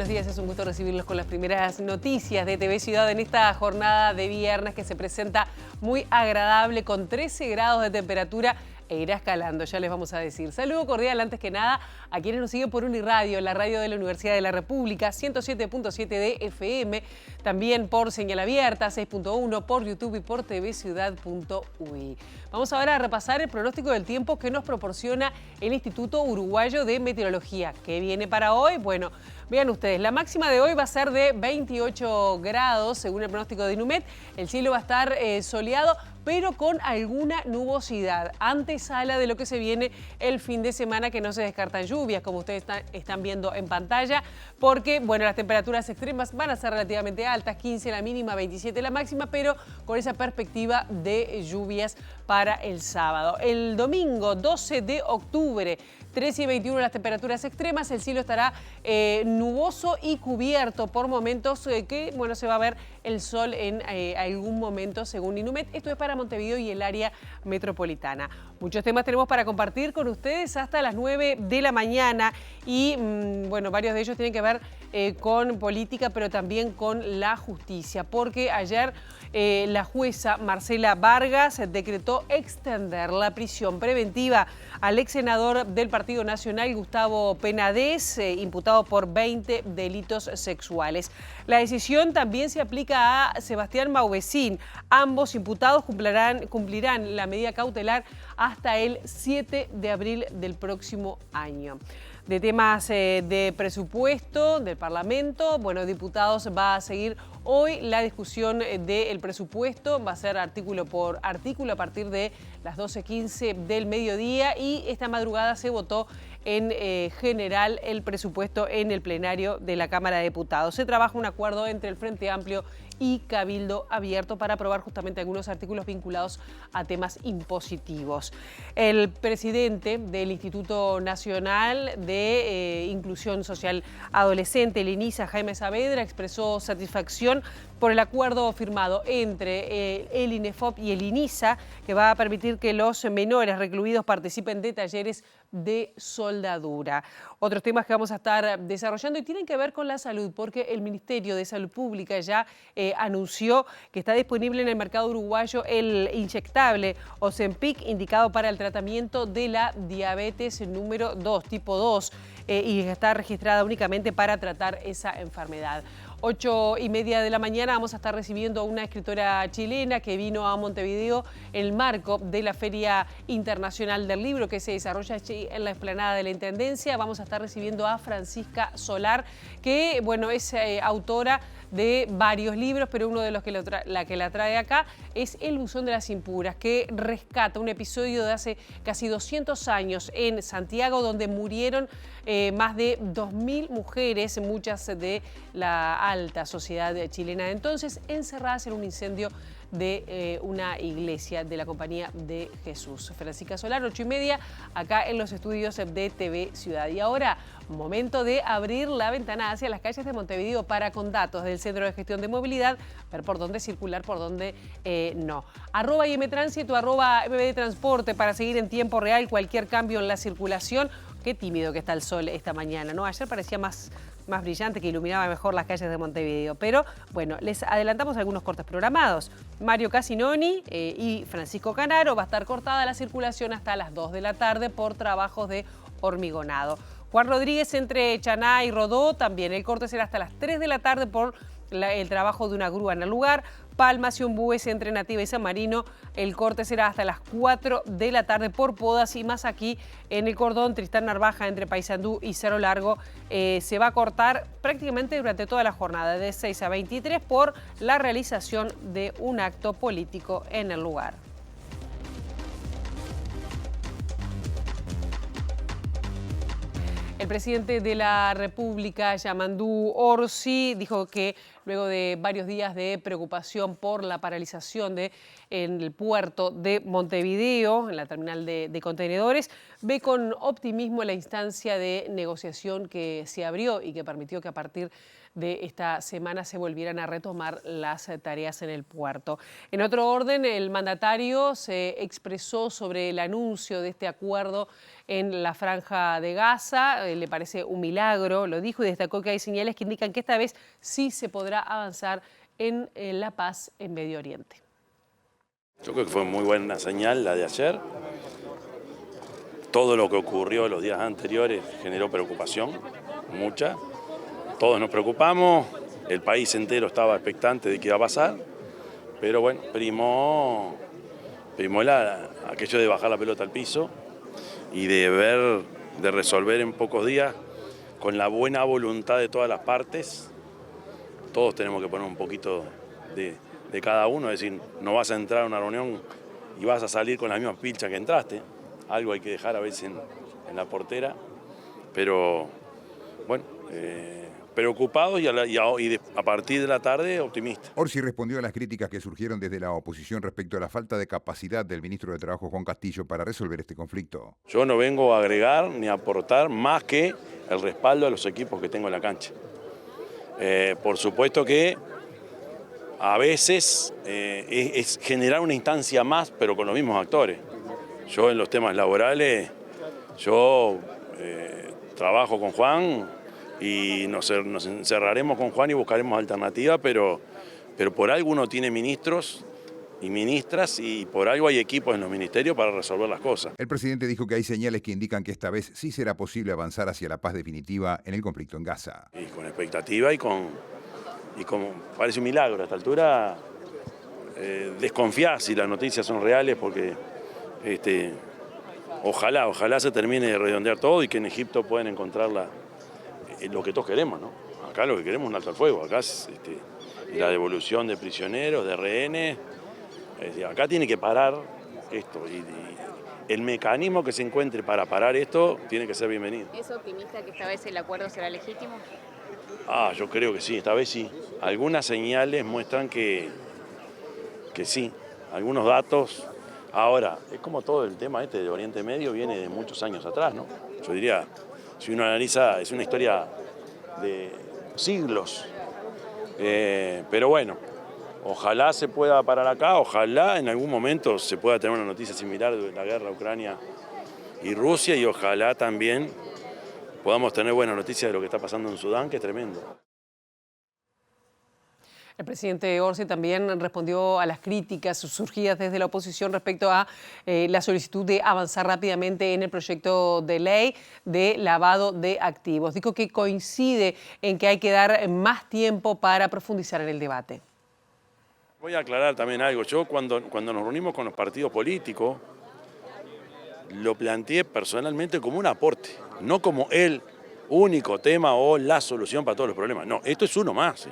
buenos días, es un gusto recibirlos con las primeras noticias de TV Ciudad en esta jornada de viernes que se presenta muy agradable con 13 grados de temperatura e irá escalando, ya les vamos a decir. Saludo cordial antes que nada a quienes nos siguen por Uniradio, la radio de la Universidad de la República, 107.7 de FM, también por señal abierta, 6.1 por YouTube y por tvciudad.ui. Vamos ahora a repasar el pronóstico del tiempo que nos proporciona el Instituto Uruguayo de Meteorología. ¿Qué viene para hoy? Bueno, vean ustedes, la máxima de hoy va a ser de 28 grados, según el pronóstico de Inumet. El cielo va a estar soleado, pero con alguna nubosidad, antesala de lo que se viene el fin de semana, que no se descartan lluvias, como ustedes están viendo en pantalla, porque bueno, las temperaturas extremas van a ser relativamente altas, 15 la mínima, 27 la máxima, pero con esa perspectiva de lluvias para el sábado. El domingo 12 de octubre, 13 y 21 las temperaturas extremas, el cielo estará nuboso y cubierto por momentos que bueno, se va a ver el sol en algún momento según Inumet. Esto es para Montevideo y el área metropolitana. Muchos temas tenemos para compartir con ustedes hasta las 9 de la mañana y bueno, varios de ellos tienen que ver con política, pero también con la justicia, porque ayer la jueza Marcela Vargas decretó extender la prisión preventiva al ex senador del Partido Nacional, Gustavo Penades, imputado por 20 delitos sexuales. La decisión también se aplica a Sebastián Mauvecín. Ambos imputados cumplirán la medida cautelar hasta el 7 de abril del próximo año. De temas de presupuesto del Parlamento, bueno, diputados, va a seguir hoy la discusión del presupuesto, va a ser artículo por artículo a partir de las 12:15 del mediodía y esta madrugada se votó en general el presupuesto en el plenario de la Cámara de Diputados. Se trabaja un acuerdo entre el Frente Amplio y Cabildo Abierto para aprobar justamente algunos artículos vinculados a temas impositivos. El presidente del Instituto Nacional de Inclusión Social Adolescente, el INISA, Jaime Saavedra, expresó satisfacción por el acuerdo firmado entre el INEFOP y el INISA, que va a permitir que los menores recluidos participen de talleres de soldadura. Otros temas que vamos a estar desarrollando y tienen que ver con la salud, porque el Ministerio de Salud Pública ya anunció que está disponible en el mercado uruguayo el inyectable Ozempic, indicado para el tratamiento de la diabetes número 2, tipo 2, y está registrada únicamente para tratar esa enfermedad. 8:30 de la mañana vamos a estar recibiendo a una escritora chilena que vino a Montevideo en el marco de la Feria Internacional del Libro que se desarrolla allí en la explanada de la Intendencia. Vamos a estar recibiendo a Francisca Solar, que bueno, es autora de varios libros, pero uno de los que la trae acá es El buzón de las impuras, que rescata un episodio de hace casi 200 años en Santiago, donde murieron más de 2.000 mujeres, muchas de la alta sociedad chilena de entonces, encerradas en un incendio de una iglesia de la Compañía de Jesús. Francisca Solar, 8:30, acá en los estudios de TV Ciudad. Y ahora, momento de abrir la ventana hacia las calles de Montevideo para, con datos del Centro de Gestión de Movilidad, ver por dónde circular, por dónde no. @IMTránsito, @MBDtransporte para seguir en tiempo real cualquier cambio en la circulación. Qué tímido que está el sol esta mañana, ¿no? Ayer parecía más brillante, que iluminaba mejor las calles de Montevideo. Pero bueno, les adelantamos algunos cortes programados. Mario Casinoni y Francisco Canaro, va a estar cortada la circulación hasta las 2 de la tarde por trabajos de hormigonado. Juan Rodríguez entre Chaná y Rodó, también el corte será hasta las 3 de la tarde por el trabajo de una grúa en el lugar. Palmas y Ombúes entre Nativa y San Marino, el corte será hasta las 4 de la tarde por podas, y más aquí en el cordón Tristán Narvaja entre Paysandú y Cerro Largo se va a cortar prácticamente durante toda la jornada de 6 a 23 por la realización de un acto político en el lugar. El presidente de la República, Yamandú Orsi, dijo que luego de varios días de preocupación por la paralización en el puerto de Montevideo, en la terminal de contenedores, ve con optimismo la instancia de negociación que se abrió y que permitió que a partir de esta semana se volvieran a retomar las tareas en el puerto. En otro orden, el mandatario se expresó sobre el anuncio de este acuerdo en la Franja de Gaza. Le parece un milagro, lo dijo, y destacó que hay señales que indican que esta vez sí se podrá avanzar en la paz en Medio Oriente. Yo creo que fue muy buena señal la de ayer. Todo lo que ocurrió los días anteriores generó preocupación, mucha. Todos nos preocupamos, el país entero estaba expectante de qué iba a pasar, pero bueno, primó aquello de bajar la pelota al piso y de resolver en pocos días con la buena voluntad de todas las partes. Todos tenemos que poner un poquito de cada uno, es decir, no vas a entrar a una reunión y vas a salir con la misma pilcha que entraste. Algo hay que dejar a veces en la portera, pero bueno, preocupados y a partir de la tarde optimistas. Orsi respondió a las críticas que surgieron desde la oposición respecto a la falta de capacidad del ministro de Trabajo, Juan Castillo, para resolver este conflicto. Yo no vengo a agregar ni a aportar más que el respaldo a los equipos que tengo en la cancha. Por supuesto que a veces es generar una instancia más, pero con los mismos actores. Yo en los temas laborales, trabajo con Juan y nos encerraremos con Juan y buscaremos alternativas, pero por algo uno tiene ministros y ministras y por algo hay equipos en los ministerios para resolver las cosas. El presidente dijo que hay señales que indican que esta vez sí será posible avanzar hacia la paz definitiva en el conflicto en Gaza. Y con expectativa y como parece un milagro a esta altura, desconfiás si las noticias son reales porque ojalá se termine de redondear todo y que en Egipto puedan encontrar lo que todos queremos, ¿no? Acá lo que queremos es un alto al fuego, acá es la devolución de prisioneros, de rehenes. Acá tiene que parar esto y el mecanismo que se encuentre para parar esto tiene que ser bienvenido. ¿Es optimista que esta vez el acuerdo será legítimo? Yo creo que sí, esta vez sí. Algunas señales muestran que sí, algunos datos. Ahora, es como todo el tema de Oriente Medio viene de muchos años atrás, ¿no? Yo diría, si uno analiza, es una historia de siglos. Pero bueno, ojalá se pueda parar acá, ojalá en algún momento se pueda tener una noticia similar de la guerra Ucrania y Rusia y ojalá también podamos tener buenas noticias de lo que está pasando en Sudán, que es tremendo. El presidente Orsi también respondió a las críticas surgidas desde la oposición respecto a la solicitud de avanzar rápidamente en el proyecto de ley de lavado de activos. Dijo que coincide en que hay que dar más tiempo para profundizar en el debate. Voy a aclarar también algo. Yo cuando nos reunimos con los partidos políticos, lo planteé personalmente como un aporte, no como el único tema o la solución para todos los problemas. No, esto es uno más.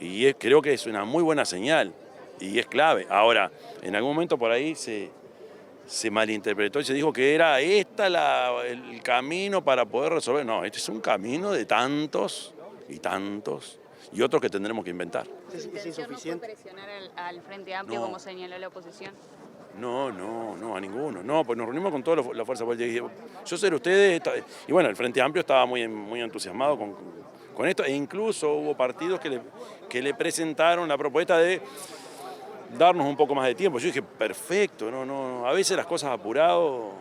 Y creo que es una muy buena señal y es clave. Ahora, en algún momento por ahí se malinterpretó y se dijo que era el camino para poder resolver. No, este es un camino de tantos y tantos y otros que tendremos que inventar. ¿Su intención no fue presionar al Frente Amplio como señaló la oposición? No, a ninguno. No, pues nos reunimos con toda la fuerza política. Yo sé ustedes, y bueno, el Frente Amplio estaba muy entusiasmado con esto, e incluso hubo partidos que le presentaron la propuesta de darnos un poco más de tiempo. Yo dije, perfecto, no, a veces las cosas apurado,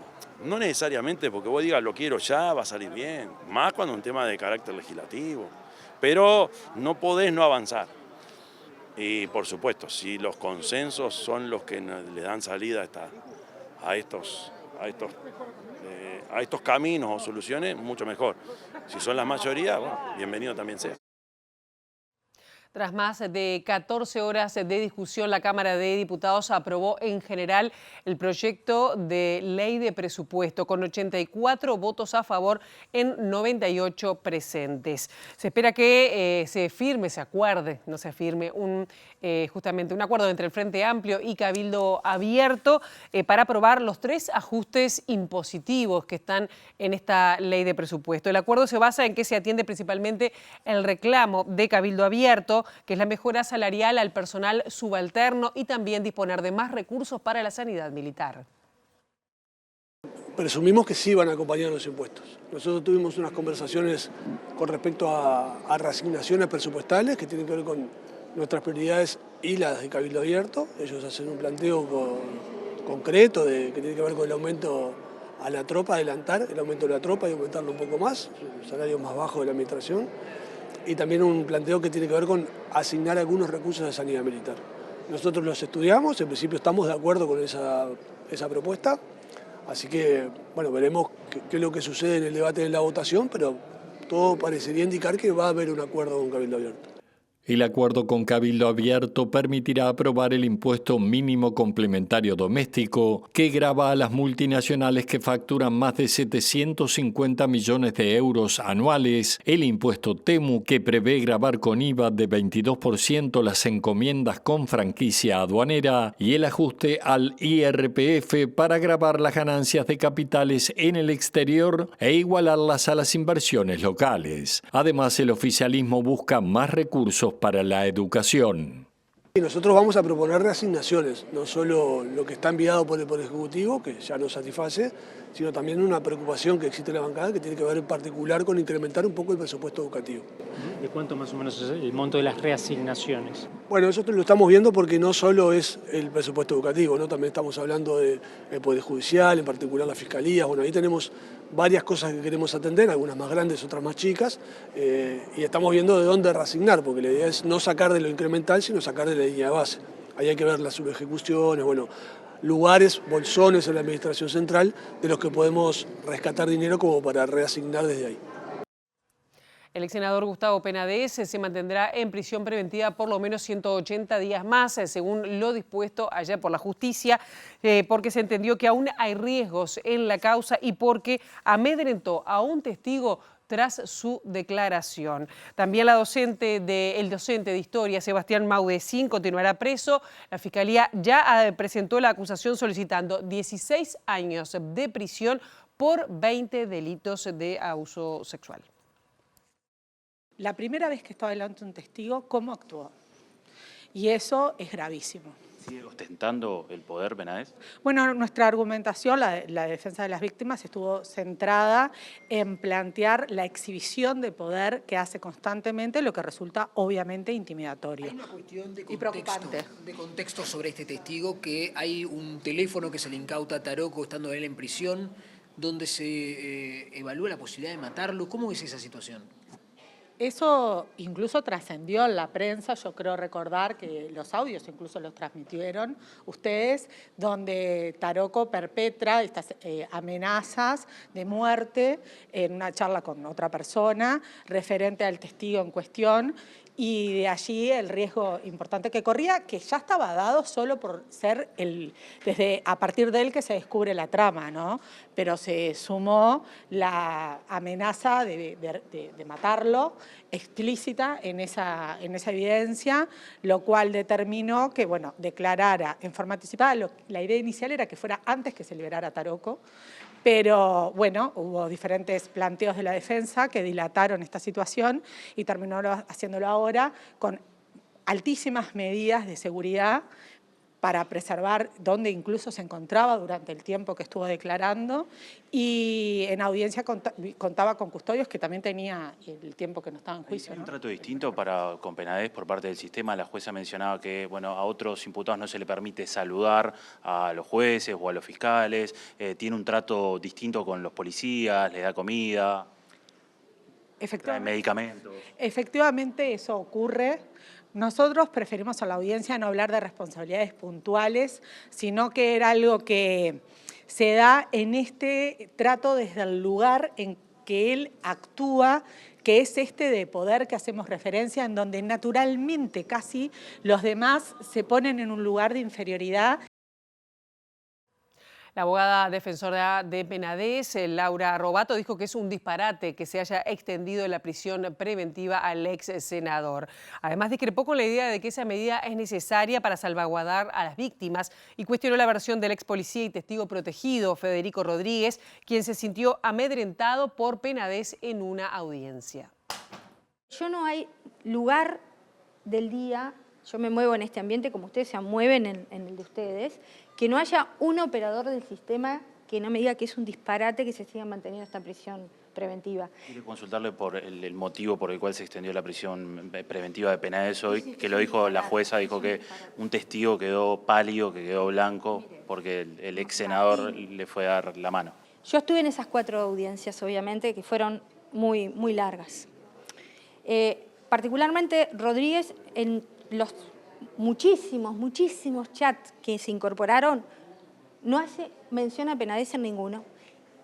no necesariamente porque vos digas lo quiero ya, va a salir bien, más cuando es un tema de carácter legislativo, pero no podés no avanzar. Y por supuesto, si los consensos son los que le dan salida a estos caminos o soluciones, mucho mejor. Si son la mayoría, bueno, bienvenido también sea. Tras más de 14 horas de discusión, la Cámara de Diputados aprobó en general el proyecto de ley de presupuesto con 84 votos a favor en 98 presentes. Se espera que se acuerde justamente un acuerdo entre el Frente Amplio y Cabildo Abierto para aprobar los 3 ajustes impositivos que están en esta ley de presupuesto. El acuerdo se basa en que se atiende principalmente el reclamo de Cabildo Abierto que es la mejora salarial al personal subalterno y también disponer de más recursos para la sanidad militar. Presumimos que sí van a acompañar los impuestos. Nosotros tuvimos unas conversaciones con respecto a reasignaciones presupuestales que tienen que ver con nuestras prioridades y las de Cabildo Abierto. Ellos hacen un planteo concreto que tiene que ver con el aumento a la tropa, adelantar el aumento de la tropa y aumentarlo un poco más, el salario más bajo de la administración. Y también un planteo que tiene que ver con asignar algunos recursos de sanidad militar. Nosotros los estudiamos, en principio estamos de acuerdo con esa propuesta. Así que, bueno, veremos qué es lo que sucede en el debate de la votación, pero todo parecería indicar que va a haber un acuerdo con Cabildo Abierto. El acuerdo con Cabildo Abierto permitirá aprobar el impuesto mínimo complementario doméstico que grava a las multinacionales que facturan más de 750 millones de euros anuales, el impuesto TEMU que prevé gravar con IVA de 22% las encomiendas con franquicia aduanera y el ajuste al IRPF para gravar las ganancias de capitales en el exterior e igualarlas a las inversiones locales. Además, el oficialismo busca más recursos para la educación. Y nosotros vamos a proponer reasignaciones, no solo lo que está enviado por el Poder Ejecutivo, que ya nos satisface, sino también una preocupación que existe en la bancada que tiene que ver en particular con incrementar un poco el presupuesto educativo. ¿De cuánto más o menos es el monto de las reasignaciones? Bueno, nosotros lo estamos viendo porque no solo es el presupuesto educativo, ¿no? También estamos hablando del Poder Judicial, en particular las fiscalías. Bueno, ahí tenemos varias cosas que queremos atender, algunas más grandes, otras más chicas, y estamos viendo de dónde reasignar, porque la idea es no sacar de lo incremental, sino sacar de la línea de base. Ahí hay que ver las subejecuciones, bueno, lugares, bolsones en la administración central de los que podemos rescatar dinero como para reasignar desde ahí. El ex senador Gustavo Penades se mantendrá en prisión preventiva por lo menos 180 días más, según lo dispuesto ayer por la justicia, porque se entendió que aún hay riesgos en la causa y porque amedrentó a un testigo tras su declaración. También el docente de historia, Sebastián Maudecín, continuará preso. La Fiscalía ya presentó la acusación solicitando 16 años de prisión por 20 delitos de abuso sexual. La primera vez que estaba delante de un testigo, ¿cómo actuó? Y eso es gravísimo. ¿Sigue ostentando el poder Penades? Bueno, nuestra argumentación, la defensa de las víctimas, estuvo centrada en plantear la exhibición de poder que hace constantemente, lo que resulta obviamente intimidatorio. Hay una cuestión de contexto sobre este testigo, que hay un teléfono que se le incauta a Taroco estando él en prisión, donde se evalúa la posibilidad de matarlo. ¿Cómo es esa situación? Eso incluso trascendió en la prensa, yo creo recordar que los audios incluso los transmitieron ustedes, donde Taroco perpetra estas amenazas de muerte en una charla con otra persona referente al testigo en cuestión, y de allí el riesgo importante que corría, que ya estaba dado solo por ser a partir de él que se descubre la trama, ¿no? Pero se sumó la amenaza de matarlo explícita en esa evidencia, lo cual determinó que, bueno, declarara en forma anticipada. La idea inicial era que fuera antes que se liberara Taroco, pero bueno, hubo diferentes planteos de la defensa que dilataron esta situación y terminó haciéndolo ahora con altísimas medidas de seguridad para preservar dónde incluso se encontraba durante el tiempo que estuvo declarando, y en audiencia contaba con custodios que también tenía el tiempo que no estaba en juicio, ¿Hay ¿no? un trato distinto con Penades por parte del sistema? La jueza mencionaba que, bueno, a otros imputados no se le permite saludar a los jueces o a los fiscales, tiene un trato distinto con los policías, les da comida, trae medicamentos. Efectivamente eso ocurre. Nosotros preferimos a la audiencia no hablar de responsabilidades puntuales, sino que era algo que se da en este trato desde el lugar en que él actúa, que es este de poder que hacemos referencia, en donde naturalmente casi los demás se ponen en un lugar de inferioridad. La abogada defensora de Penades, Laura Robato, dijo que es un disparate que se haya extendido la prisión preventiva al ex senador. Además, discrepó con la idea de que esa medida es necesaria para salvaguardar a las víctimas y cuestionó la versión del ex policía y testigo protegido, Federico Rodríguez, quien se sintió amedrentado por Penades en una audiencia. No hay lugar del día, yo me muevo en este ambiente como ustedes se mueven en el de ustedes, que no haya un operador del sistema que no me diga que es un disparate que se siga manteniendo esta prisión preventiva. Quiero consultarle por el motivo por el cual se extendió la prisión preventiva de Penades hoy, que lo dijo la jueza, dijo que un testigo quedó pálido, que quedó blanco, porque el ex senador le fue a dar la mano. Yo estuve en esas 4 audiencias, obviamente, que fueron muy, muy largas. Particularmente Rodríguez, en los muchísimos chats que se incorporaron, no hace mención a Penades en ninguno.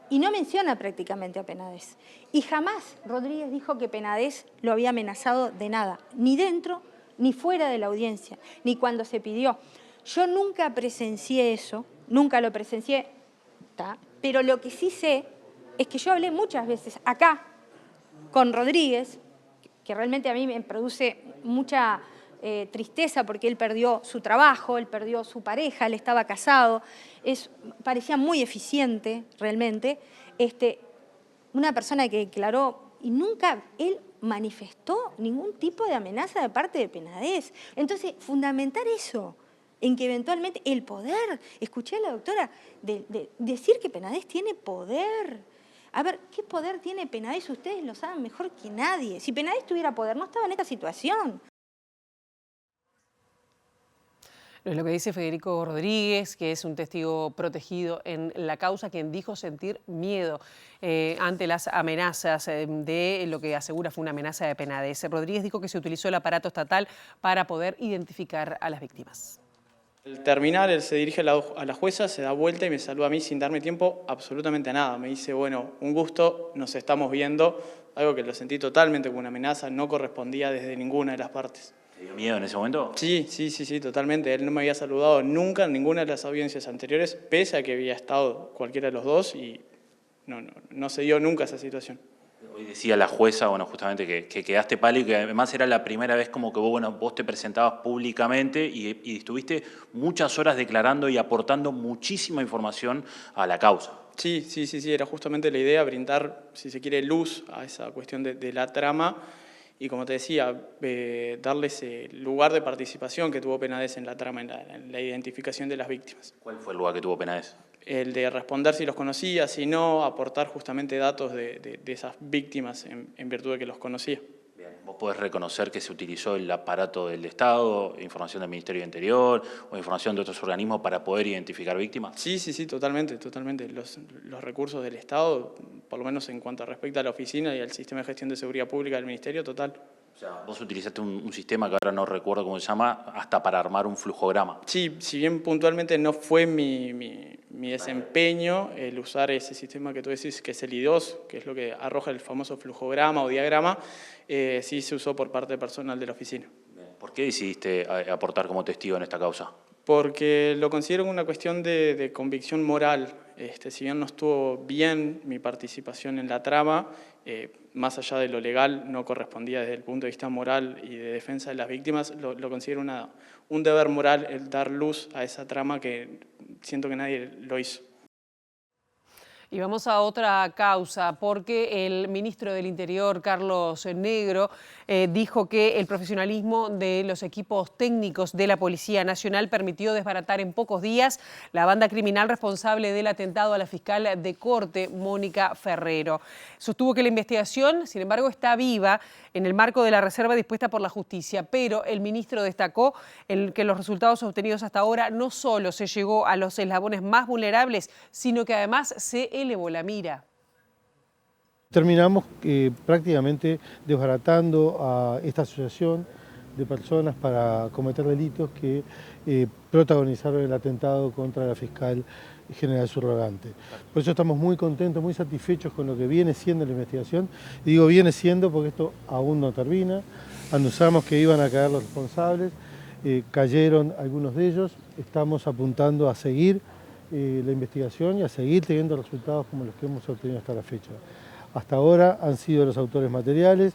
Y no menciona prácticamente a Penades. Y jamás Rodríguez dijo que Penades lo había amenazado de nada, ni dentro ni fuera de la audiencia, ni cuando se pidió. Yo nunca presencié eso, nunca lo presencié, pero lo que sí sé es que yo hablé muchas veces acá con Rodríguez, que realmente a mí me produce mucha tristeza porque él perdió su trabajo, él perdió su pareja, él estaba casado, parecía muy eficiente realmente, una persona que declaró y nunca él manifestó ningún tipo de amenaza de parte de Penades. Entonces, fundamentar eso, en que eventualmente el poder, escuché a la doctora decir que Penades tiene poder. A ver, ¿qué poder tiene Penades? Ustedes lo saben mejor que nadie. Si Penades tuviera poder, no estaba en esta situación. Es lo que dice Federico Rodríguez, que es un testigo protegido en la causa, quien dijo sentir miedo ante las amenazas de lo que asegura fue una amenaza de Penades. Rodríguez dijo que se utilizó el aparato estatal para poder identificar a las víctimas. Al terminar, él se dirige a la jueza, se da vuelta y me saluda a mí sin darme tiempo absolutamente a nada. Me dice, bueno, un gusto, nos estamos viendo, algo que lo sentí totalmente como una amenaza, no correspondía desde ninguna de las partes. ¿Te dio miedo en ese momento? Sí, totalmente. Él no me había saludado nunca en ninguna de las audiencias anteriores, pese a que había estado cualquiera de los dos y no se dio nunca esa situación. Hoy decía la jueza, bueno, justamente que quedaste pálido y que además era la primera vez como que vos te presentabas públicamente y estuviste muchas horas declarando y aportando muchísima información a la causa. Sí, era justamente la idea, brindar, si se quiere, luz a esa cuestión de la trama y, como te decía, darle ese lugar de participación que tuvo Penades en la trama, en la identificación de las víctimas. ¿Cuál fue el lugar que tuvo Penades? El de responder si los conocía, si no, aportar justamente datos de esas víctimas en virtud de que los conocía. Bien. ¿Vos podés reconocer que se utilizó el aparato del Estado, información del Ministerio de Interior o información de otros organismos para poder identificar víctimas? Sí, totalmente. Los recursos del Estado, por lo menos en cuanto respecta a la oficina y al sistema de gestión de seguridad pública del Ministerio, total. O sea, vos utilizaste un sistema que ahora no recuerdo cómo se llama, hasta para armar un flujograma. Sí, si bien puntualmente no fue mi desempeño el usar ese sistema que tú decís, que es el I2, que es lo que arroja el famoso flujograma o diagrama, sí se usó por parte personal de la oficina. ¿Por qué decidiste aportar como testigo en esta causa? Porque lo considero una cuestión de convicción moral. Si bien no estuvo bien mi participación en la trama, más allá de lo legal, no correspondía desde el punto de vista moral y de defensa de las víctimas, lo considero un deber moral el dar luz a esa trama que siento que nadie lo hizo. Y vamos a otra causa, porque el ministro del Interior, Carlos Negro, dijo que el profesionalismo de los equipos técnicos de la Policía Nacional permitió desbaratar en pocos días la banda criminal responsable del atentado a la fiscal de corte, Mónica Ferrero. Sostuvo que la investigación, sin embargo, está viva en el marco de la reserva dispuesta por la justicia, pero el ministro destacó que los resultados obtenidos hasta ahora no solo se llegó a los eslabones más vulnerables, sino que además se elevó la mira. Terminamos prácticamente desbaratando a esta asociación de personas para cometer delitos que protagonizaron el atentado contra la fiscal general subrogante. Por eso estamos muy contentos, muy satisfechos con lo que viene siendo la investigación. Y digo viene siendo porque esto aún no termina. Anunciamos que iban a caer los responsables, cayeron algunos de ellos. Estamos apuntando a seguir la investigación y a seguir teniendo resultados como los que hemos obtenido hasta la fecha. Hasta ahora han sido los autores materiales,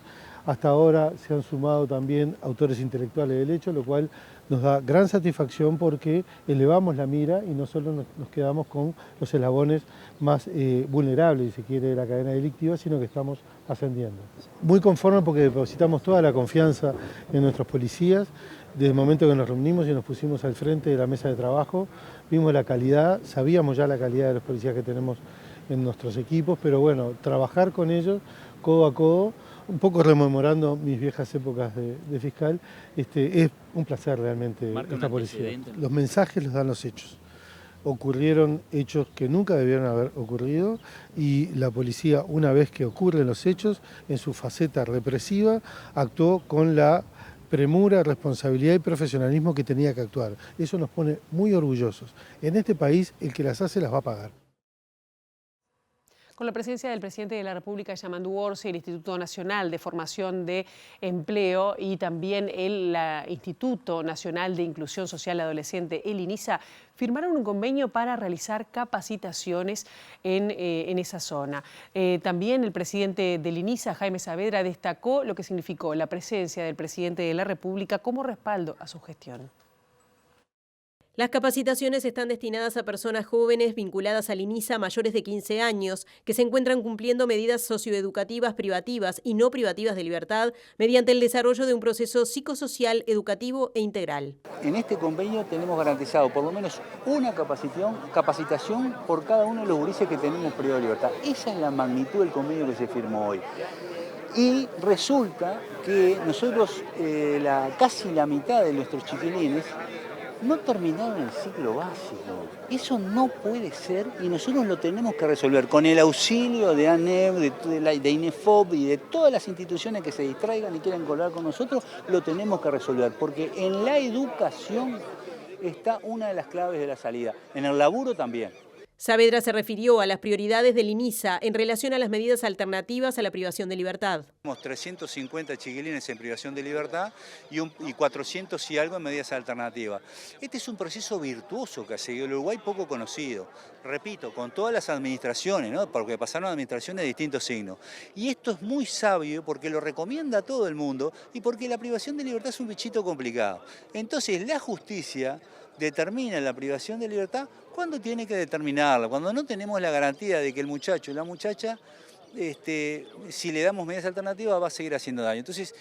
Hasta ahora se han sumado también autores intelectuales del hecho, lo cual nos da gran satisfacción porque elevamos la mira y no solo nos quedamos con los eslabones más vulnerables, si se quiere, de la cadena delictiva, sino que estamos ascendiendo. Muy conforme porque depositamos toda la confianza en nuestros policías. Desde el momento que nos reunimos y nos pusimos al frente de la mesa de trabajo, vimos la calidad, sabíamos ya la calidad de los policías que tenemos en nuestros equipos, pero bueno, trabajar con ellos codo a codo, un poco rememorando mis viejas épocas de fiscal, es un placer realmente esta policía. Los mensajes los dan los hechos. Ocurrieron hechos que nunca debieron haber ocurrido y la policía, una vez que ocurren los hechos, en su faceta represiva, actuó con la premura, responsabilidad y profesionalismo que tenía que actuar. Eso nos pone muy orgullosos. En este país, el que las hace las va a pagar. Con la presencia del presidente de la República, Yamandu Orsi, el Instituto Nacional de Formación de Empleo y también el Instituto Nacional de Inclusión Social Adolescente, el INISA, firmaron un convenio para realizar capacitaciones en esa zona. También el presidente del INISA, Jaime Saavedra, destacó lo que significó la presencia del presidente de la República como respaldo a su gestión. Las capacitaciones están destinadas a personas jóvenes vinculadas al INISA mayores de 15 años, que se encuentran cumpliendo medidas socioeducativas privativas y no privativas de libertad mediante el desarrollo de un proceso psicosocial, educativo e integral. En este convenio tenemos garantizado por lo menos una capacitación por cada uno de los gurises que tenemos privado de libertad. Esa es la magnitud del convenio que se firmó hoy. Y resulta que nosotros, casi la mitad de nuestros chiquilines, no terminaron el ciclo básico. Eso no puede ser y nosotros lo tenemos que resolver con el auxilio de ANEP, de INEFOP y de todas las instituciones que se distraigan y quieran colaborar con nosotros, lo tenemos que resolver, porque en la educación está una de las claves de la salida, en el laburo también. Saavedra se refirió a las prioridades del INISA en relación a las medidas alternativas a la privación de libertad. Tenemos 350 chiquilines en privación de libertad y 400 y algo en medidas alternativas. Este es un proceso virtuoso que ha seguido el Uruguay, poco conocido. Repito, con todas las administraciones, ¿no? Porque pasaron administraciones de distintos signos. Y esto es muy sabio porque lo recomienda a todo el mundo y porque la privación de libertad es un bichito complicado. Entonces la justicia determina la privación de libertad cuando tiene que determinarla, cuando no tenemos la garantía de que el muchacho y la muchacha, si le damos medidas alternativas, va a seguir haciendo daño. Entonces,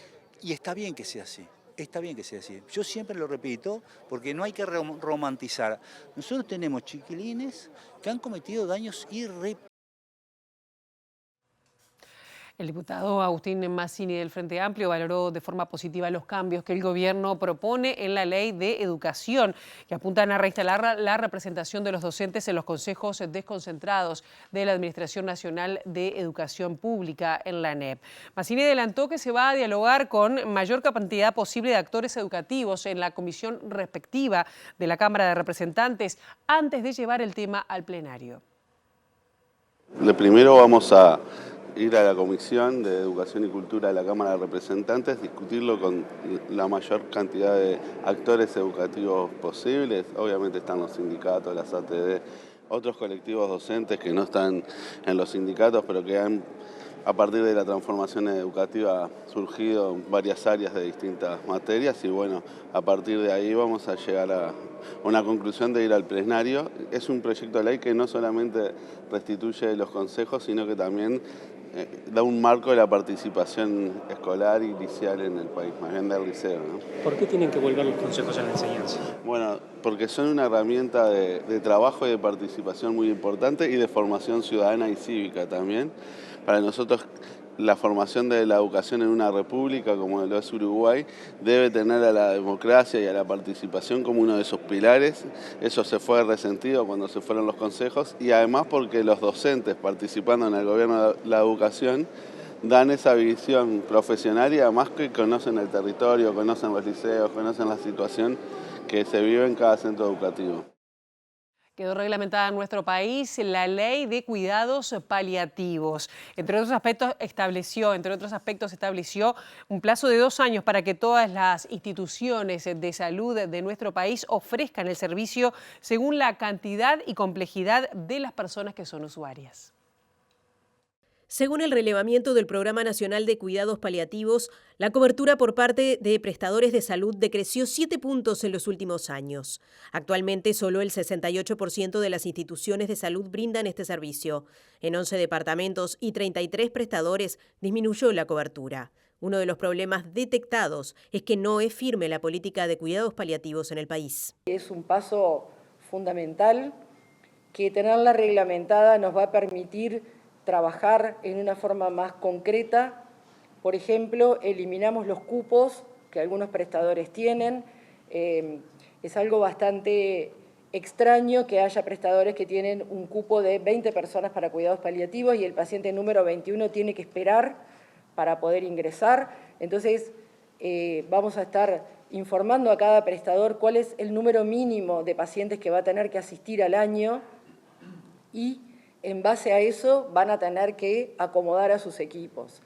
y está bien que sea así, está bien que sea así. Yo siempre lo repito, porque no hay que romantizar. Nosotros tenemos chiquilines que han cometido daños irreparables. El diputado Agustín Mazzini del Frente Amplio valoró de forma positiva los cambios que el gobierno propone en la ley de educación, que apuntan a reinstalar la representación de los docentes en los consejos desconcentrados de la Administración Nacional de Educación Pública, en la ANEP. Mazzini adelantó que se va a dialogar con mayor cantidad posible de actores educativos en la comisión respectiva de la Cámara de Representantes antes de llevar el tema al plenario. Primero vamos a ir a la Comisión de Educación y Cultura de la Cámara de Representantes, discutirlo con la mayor cantidad de actores educativos posibles. Obviamente están los sindicatos, las ATD, otros colectivos docentes que no están en los sindicatos, pero que han, a partir de la transformación educativa, surgido varias áreas de distintas materias y bueno, a partir de ahí vamos a llegar a una conclusión de ir al plenario. Es un proyecto de ley que no solamente restituye los consejos, sino que también da un marco de la participación escolar inicial en el país, más bien del liceo, ¿no? ¿Por qué tienen que volver los consejos a la enseñanza? Bueno, porque son una herramienta de trabajo y de participación muy importante y de formación ciudadana y cívica también. Para nosotros, la formación de la educación en una república como lo es Uruguay debe tener a la democracia y a la participación como uno de esos pilares. Eso se fue resentido cuando se fueron los consejos y además porque los docentes participando en el gobierno de la educación dan esa visión profesional y además que conocen el territorio, conocen los liceos, conocen la situación que se vive en cada centro educativo. Quedó reglamentada en nuestro país la Ley de Cuidados Paliativos. Entre otros aspectos estableció un plazo de 2 años para que todas las instituciones de salud de nuestro país ofrezcan el servicio según la cantidad y complejidad de las personas que son usuarias. Según el relevamiento del Programa Nacional de Cuidados Paliativos, la cobertura por parte de prestadores de salud decreció 7 puntos en los últimos años. Actualmente, solo el 68% de las instituciones de salud brindan este servicio. En 11 departamentos y 33 prestadores disminuyó la cobertura. Uno de los problemas detectados es que no es firme la política de cuidados paliativos en el país. Es un paso fundamental que tenerla reglamentada nos va a permitir trabajar en una forma más concreta. Por ejemplo, eliminamos los cupos que algunos prestadores tienen. Es algo bastante extraño que haya prestadores que tienen un cupo de 20 personas para cuidados paliativos y el paciente número 21 tiene que esperar para poder ingresar. Entonces, vamos a estar informando a cada prestador cuál es el número mínimo de pacientes que va a tener que asistir al año y en base a eso van a tener que acomodar a sus equipos.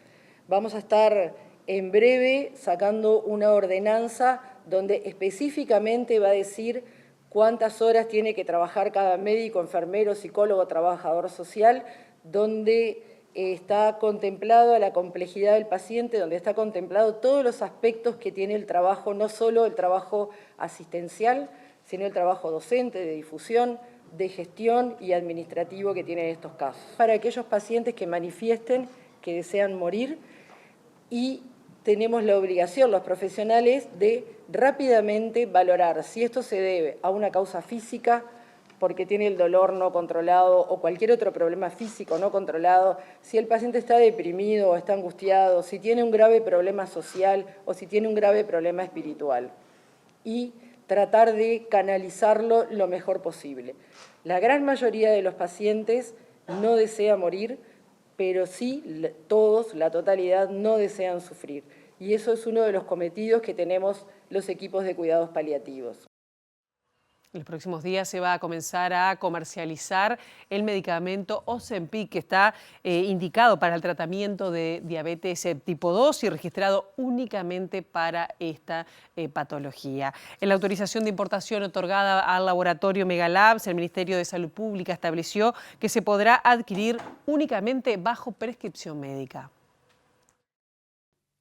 Vamos a estar en breve sacando una ordenanza donde específicamente va a decir cuántas horas tiene que trabajar cada médico, enfermero, psicólogo, trabajador social, donde está contemplado la complejidad del paciente, donde está contemplado todos los aspectos que tiene el trabajo, no solo el trabajo asistencial, sino el trabajo docente, de difusión, de gestión y administrativo que tienen estos casos. Para aquellos pacientes que manifiesten que desean morir y tenemos la obligación, los profesionales, de rápidamente valorar si esto se debe a una causa física, porque tiene el dolor no controlado o cualquier otro problema físico no controlado, si el paciente está deprimido o está angustiado, si tiene un grave problema social o si tiene un grave problema espiritual. Y tratar de canalizarlo lo mejor posible. La gran mayoría de los pacientes no desea morir, pero sí todos, la totalidad, no desean sufrir. Y eso es uno de los cometidos que tenemos los equipos de cuidados paliativos. En los próximos días se va a comenzar a comercializar el medicamento Ozempic, que está indicado para el tratamiento de diabetes tipo 2 y registrado únicamente para esta patología. En la autorización de importación otorgada al laboratorio Megalabs, el Ministerio de Salud Pública estableció que se podrá adquirir únicamente bajo prescripción médica.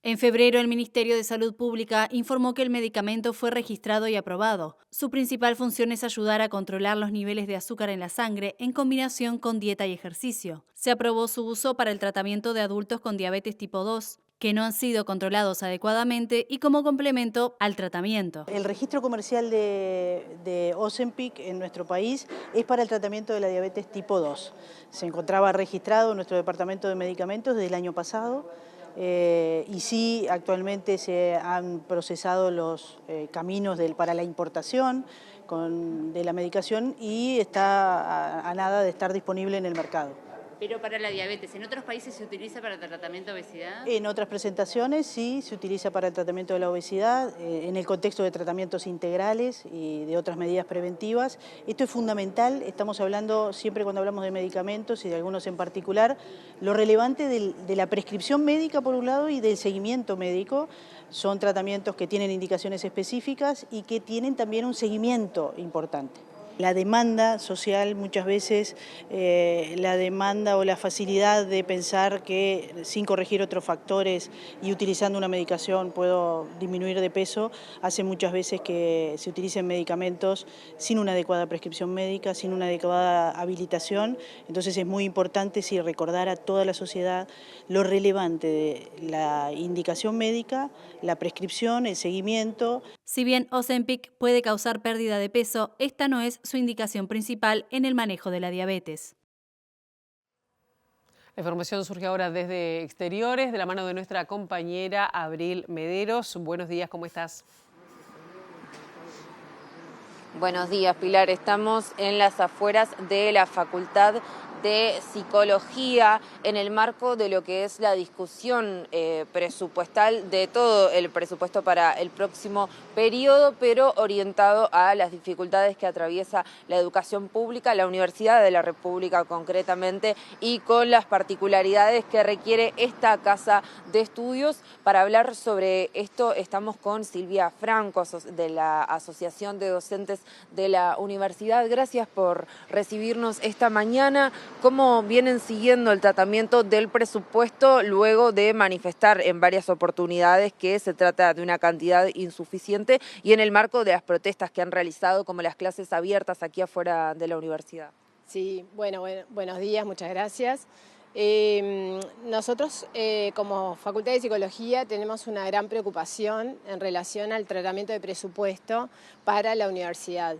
En febrero, el Ministerio de Salud Pública informó que el medicamento fue registrado y aprobado. Su principal función es ayudar a controlar los niveles de azúcar en la sangre en combinación con dieta y ejercicio. Se aprobó su uso para el tratamiento de adultos con diabetes tipo 2, que no han sido controlados adecuadamente y como complemento al tratamiento. El registro comercial de Ozempic en nuestro país es para el tratamiento de la diabetes tipo 2. Se encontraba registrado en nuestro departamento de medicamentos desde el año pasado. Y sí, actualmente se han procesado los caminos para la importación de la medicación y está a nada de estar disponible en el mercado. Pero para la diabetes, ¿en otros países se utiliza para el tratamiento de obesidad? En otras presentaciones sí, se utiliza para el tratamiento de la obesidad, en el contexto de tratamientos integrales y de otras medidas preventivas. Esto es fundamental, estamos hablando siempre cuando hablamos de medicamentos y de algunos en particular, lo relevante de la prescripción médica por un lado y del seguimiento médico. Son tratamientos que tienen indicaciones específicas y que tienen también un seguimiento importante. La demanda social, muchas veces la demanda o la facilidad de pensar que sin corregir otros factores y utilizando una medicación puedo disminuir de peso, hace muchas veces que se utilicen medicamentos sin una adecuada prescripción médica, sin una adecuada habilitación. Entonces es muy importante recordar a toda la sociedad lo relevante de la indicación médica, la prescripción, el seguimiento. Si bien Ozempic puede causar pérdida de peso, esta no es su indicación principal en el manejo de la diabetes. La información surge ahora desde exteriores, de la mano de nuestra compañera Abril Mederos. Buenos días, ¿cómo estás? Buenos días, Pilar. Estamos en las afueras de la Facultad de Psicología en el marco de lo que es la discusión presupuestal de todo el presupuesto para el próximo periodo, pero orientado a las dificultades que atraviesa la educación pública, la Universidad de la República concretamente, y con las particularidades que requiere esta casa de estudios. Para hablar sobre esto estamos con Silvia Franco, de la Asociación de Docentes de la Universidad. Gracias por recibirnos esta mañana. ¿Cómo vienen siguiendo el tratamiento del presupuesto luego de manifestar en varias oportunidades que se trata de una cantidad insuficiente y en el marco de las protestas que han realizado, como las clases abiertas aquí afuera de la universidad? Sí, buenos días, muchas gracias. Nosotros como Facultad de Psicología tenemos una gran preocupación en relación al tratamiento de presupuesto para la universidad.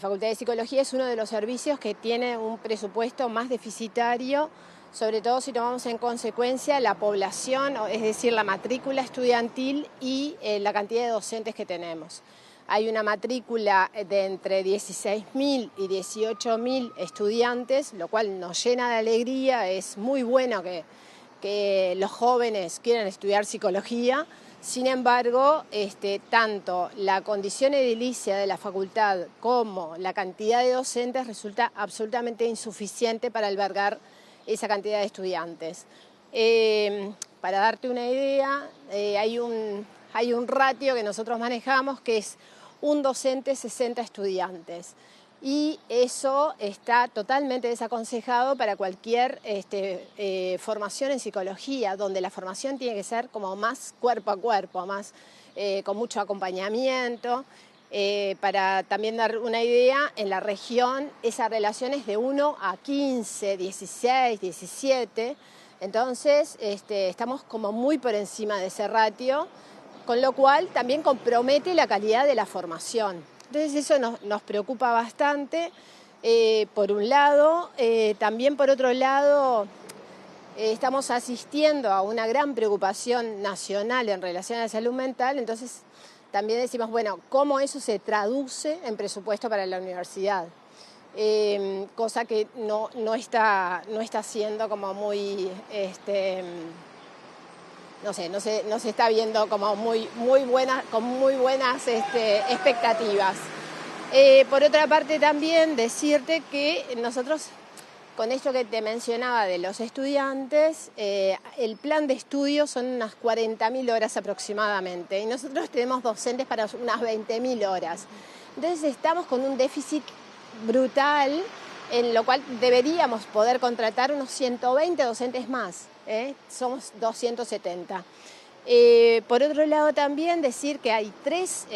Facultad de Psicología es uno de los servicios que tiene un presupuesto más deficitario, sobre todo si tomamos en consecuencia la población, es decir, la matrícula estudiantil y la cantidad de docentes que tenemos. Hay una matrícula de entre 16.000 y 18.000 estudiantes, lo cual nos llena de alegría. Es muy bueno que los jóvenes quieran estudiar psicología. Sin embargo, tanto la condición edilicia de la facultad como la cantidad de docentes resulta absolutamente insuficiente para albergar esa cantidad de estudiantes. Para darte una idea, hay un ratio que nosotros manejamos que es un docente, 60 estudiantes. Y eso está totalmente desaconsejado para cualquier formación en psicología, donde la formación tiene que ser como más cuerpo a cuerpo, más con mucho acompañamiento. Para también dar una idea, en la región esa relación es de 1 a 15, 16, 17. Entonces estamos como muy por encima de ese ratio, con lo cual también compromete la calidad de la formación. Entonces eso nos preocupa bastante, por un lado. También por otro lado, estamos asistiendo a una gran preocupación nacional en relación a la salud mental, entonces también decimos, bueno, ¿cómo eso se traduce en presupuesto para la universidad? Cosa que no está siendo como muy... No se está viendo como con muy buenas expectativas. Por otra parte también decirte que nosotros, con esto que te mencionaba de los estudiantes, el plan de estudio son unas 40.000 horas aproximadamente y nosotros tenemos docentes para unas 20.000 horas. Entonces estamos con un déficit brutal, en lo cual deberíamos poder contratar unos 120 docentes más. Somos 270. Por otro lado también decir que hay 3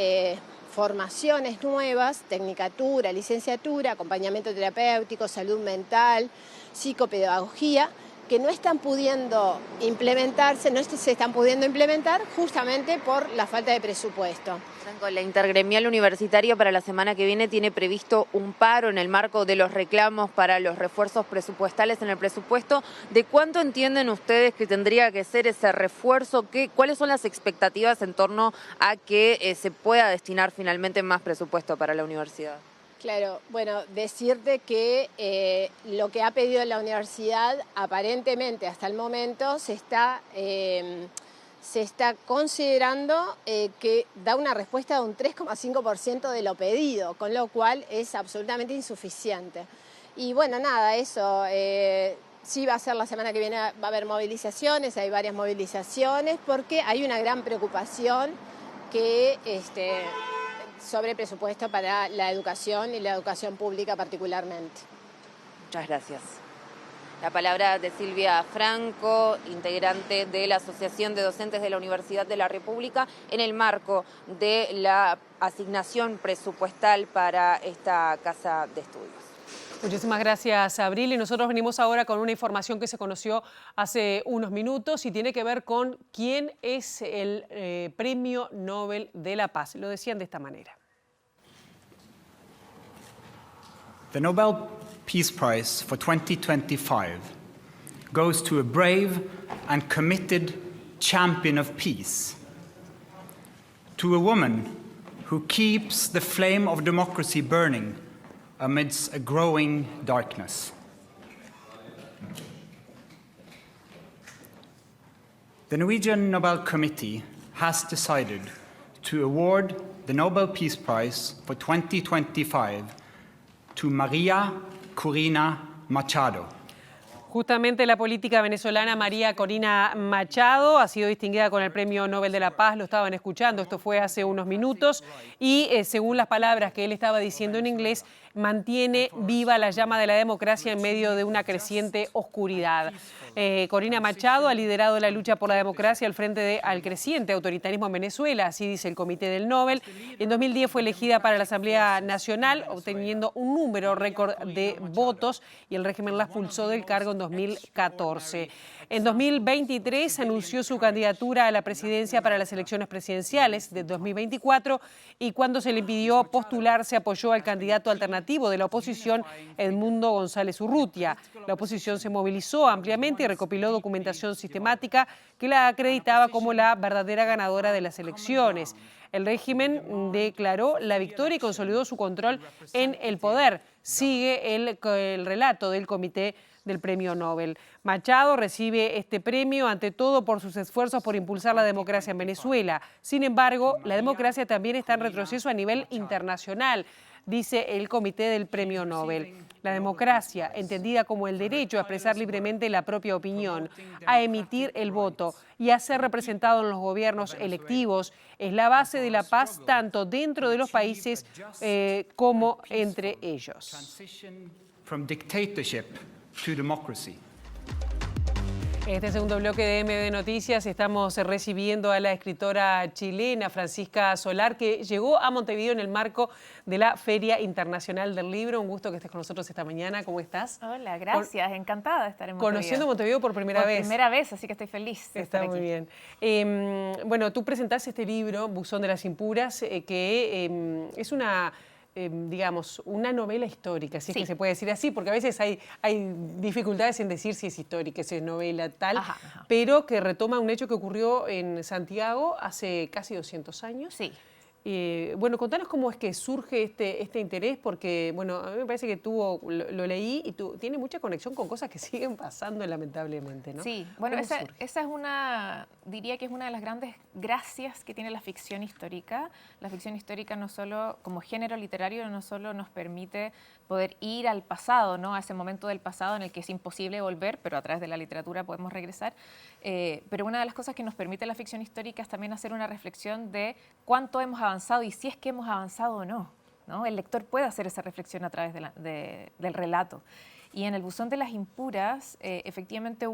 formaciones nuevas: tecnicatura, licenciatura, acompañamiento terapéutico, salud mental, psicopedagogía, que no están pudiendo implementarse, no se están pudiendo implementar justamente por la falta de presupuesto. Franco, la Intergremial Universitaria para la semana que viene tiene previsto un paro en el marco de los reclamos para los refuerzos presupuestales en el presupuesto. ¿De cuánto entienden ustedes que tendría que ser ese refuerzo? ¿Cuáles son las expectativas en torno a que se pueda destinar finalmente más presupuesto para la universidad? Claro, bueno, decirte que lo que ha pedido la universidad aparentemente hasta el momento se está considerando que da una respuesta de un 3,5% de lo pedido, con lo cual es absolutamente insuficiente. Y bueno, nada, eso sí va a ser la semana que viene, va a haber movilizaciones, hay varias movilizaciones, porque hay una gran preocupación que... sobre presupuesto para la educación y la educación pública particularmente. Muchas gracias. La palabra de Silvia Franco, integrante de la Asociación de Docentes de la Universidad de la República, en el marco de la asignación presupuestal para esta casa de estudios. Muchísimas gracias, Abril. Y nosotros venimos ahora con una información que se conoció hace unos minutos y tiene que ver con quién es el Premio Nobel de la Paz. Lo decían de esta manera. The Nobel Peace Prize for 2025 goes to a brave and committed champion of peace, to a woman who keeps the flame of democracy burning amidst a growing darkness. The Norwegian Nobel Committee has decided to award the Nobel Peace Prize for 2025 to María Corina Machado. Justamente la política venezolana María Corina Machado ha sido distinguida con el Premio Nobel de la Paz, lo estaban escuchando, esto fue hace unos minutos, y según las palabras que él estaba diciendo en inglés, mantiene viva la llama de la democracia en medio de una creciente oscuridad. Corina Machado ha liderado la lucha por la democracia al frente al creciente autoritarismo en Venezuela, así dice el Comité del Nobel. En 2010 fue elegida para la Asamblea Nacional, obteniendo un número récord de votos, y el régimen la expulsó del cargo en 2014. En 2023 anunció su candidatura a la presidencia para las elecciones presidenciales de 2024 y cuando se le impidió postularse apoyó al candidato alternativo de la oposición, Edmundo González Urrutia. La oposición se movilizó ampliamente y recopiló documentación sistemática que la acreditaba como la verdadera ganadora de las elecciones. El régimen declaró la victoria y consolidó su control en el poder. Sigue el relato del Comité del Premio Nobel. Machado recibe este premio ante todo por sus esfuerzos por impulsar la democracia en Venezuela. Sin embargo, la democracia también está en retroceso a nivel internacional, dice el Comité del Premio Nobel. La democracia, entendida como el derecho a expresar libremente la propia opinión, a emitir el voto y a ser representado en los gobiernos electivos, es la base de la paz tanto dentro de los países como entre ellos. From dictatorship to democracy. En este segundo bloque de MD Noticias estamos recibiendo a la escritora chilena Francisca Solar, que llegó a Montevideo en el marco de la Feria Internacional del Libro. Un gusto que estés con nosotros esta mañana. ¿Cómo estás? Hola, gracias. Encantada de estar en Montevideo. Conociendo Montevideo por primera vez. Por primera vez, así que estoy feliz de estar aquí. Está muy bien. Bueno, tú presentaste este libro, Buzón de las Impuras, que es una... digamos, una novela histórica, si es que se puede decir así, porque a veces hay dificultades en decir si es histórica, si es novela, tal, pero que retoma un hecho que ocurrió en Santiago hace casi 200 años. Sí. Bueno, contanos cómo es que surge este interés, porque, bueno, a mí me parece que lo leí y tiene mucha conexión con cosas que siguen pasando lamentablemente, ¿no? Sí, bueno, esa es diría que es una de las grandes gracias que tiene la ficción histórica. La ficción histórica no solo, como género literario, no solo nos permite poder ir al pasado, ¿no? A ese momento del pasado en el que es imposible volver, pero a través de la literatura podemos regresar. Pero una de las cosas que nos permite la ficción histórica es también hacer una reflexión de cuánto hemos avanzado y si es que hemos avanzado o no, ¿no? El lector puede hacer esa reflexión a través del relato. Y en el Buzón de las Impuras, efectivamente,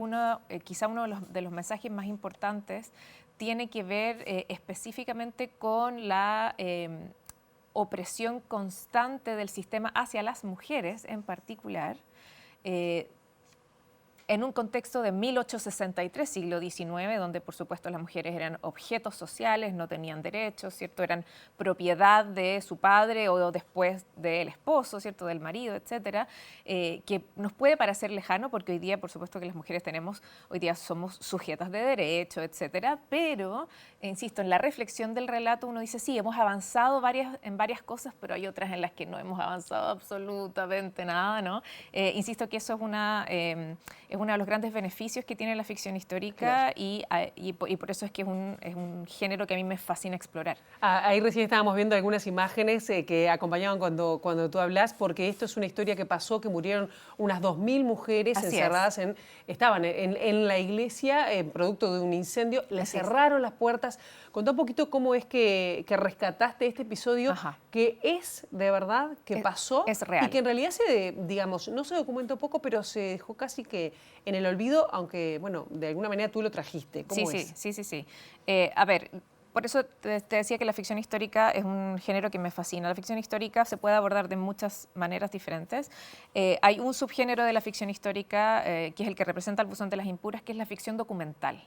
quizá uno de los mensajes más importantes tiene que ver específicamente con la opresión constante del sistema hacia las mujeres en particular, en un contexto de 1863, siglo XIX, donde por supuesto las mujeres eran objetos sociales, no tenían derechos, ¿cierto? Eran propiedad de su padre o después del esposo, ¿cierto? Del marido, etcétera, que nos puede parecer lejano porque hoy día, por supuesto que las mujeres hoy día somos sujetas de derecho, etcétera, pero, insisto, en la reflexión del relato uno dice, sí, hemos avanzado en varias cosas, pero hay otras en las que no hemos avanzado absolutamente nada, ¿no? Insisto que eso es uno de los grandes beneficios que tiene la ficción histórica, claro. y por eso es que es un género que a mí me fascina explorar. Ahí recién estábamos viendo algunas imágenes que acompañaban cuando tú hablas, porque esto es una historia que pasó, que murieron unas 2.000 mujeres encerradas, estaban en la iglesia, producto de un incendio, les cerraron las puertas. Contá un poquito cómo es que rescataste este episodio, que es de verdad, que pasó. Es real. Y que en realidad digamos, no se documentó poco, pero se dejó casi que en el olvido, aunque, bueno, de alguna manera tú lo trajiste. ¿Cómo es? Sí. A ver, por eso te decía que la ficción histórica es un género que me fascina. La ficción histórica se puede abordar de muchas maneras diferentes. Hay un subgénero de la ficción histórica, que es el que representa el Buzón de las Impuras, que es la ficción documental.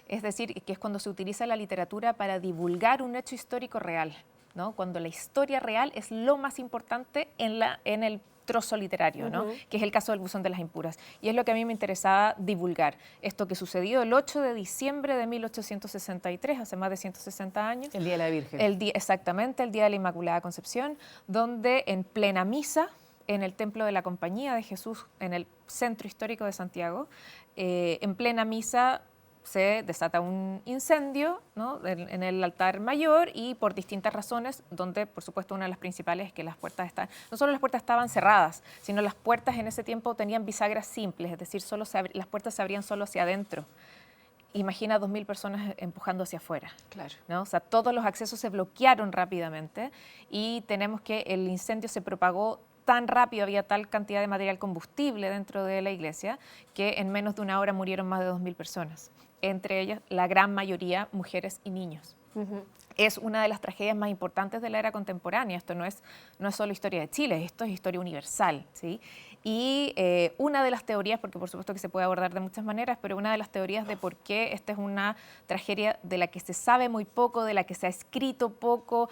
Es decir, que es cuando se utiliza la literatura para divulgar un hecho histórico real, ¿no? Cuando la historia real es lo más importante en el trozo literario, ¿no? Que es el caso del Buzón de las Impuras. Y es lo que a mí me interesaba divulgar. Esto que sucedió el 8 de diciembre de 1863, hace más de 160 años. El Día de la Virgen. Exactamente, el Día de la Inmaculada Concepción, donde en plena misa, en el Templo de la Compañía de Jesús, en el centro histórico de Santiago, en plena misa se desata un incendio, ¿no? en el altar mayor, y por distintas razones, donde por supuesto una de las principales es que las puertas no solo las puertas estaban cerradas, sino las puertas en ese tiempo tenían bisagras simples, es decir, las puertas se abrían solo hacia adentro. Imagina 2.000 personas empujando hacia afuera. Claro. ¿No? O sea, todos los accesos se bloquearon rápidamente y tenemos que el incendio se propagó tan rápido, había tal cantidad de material combustible dentro de la iglesia, que en menos de una hora murieron más de 2.000 personas, entre ellas la gran mayoría mujeres y niños. Es una de las tragedias más importantes de la era contemporánea. Esto no es solo historia de Chile, esto es historia universal, ¿sí? Y una de las teorías, porque por supuesto que se puede abordar de muchas maneras, pero una de las teorías de por qué esta es una tragedia de la que se sabe muy poco, de la que se ha escrito poco,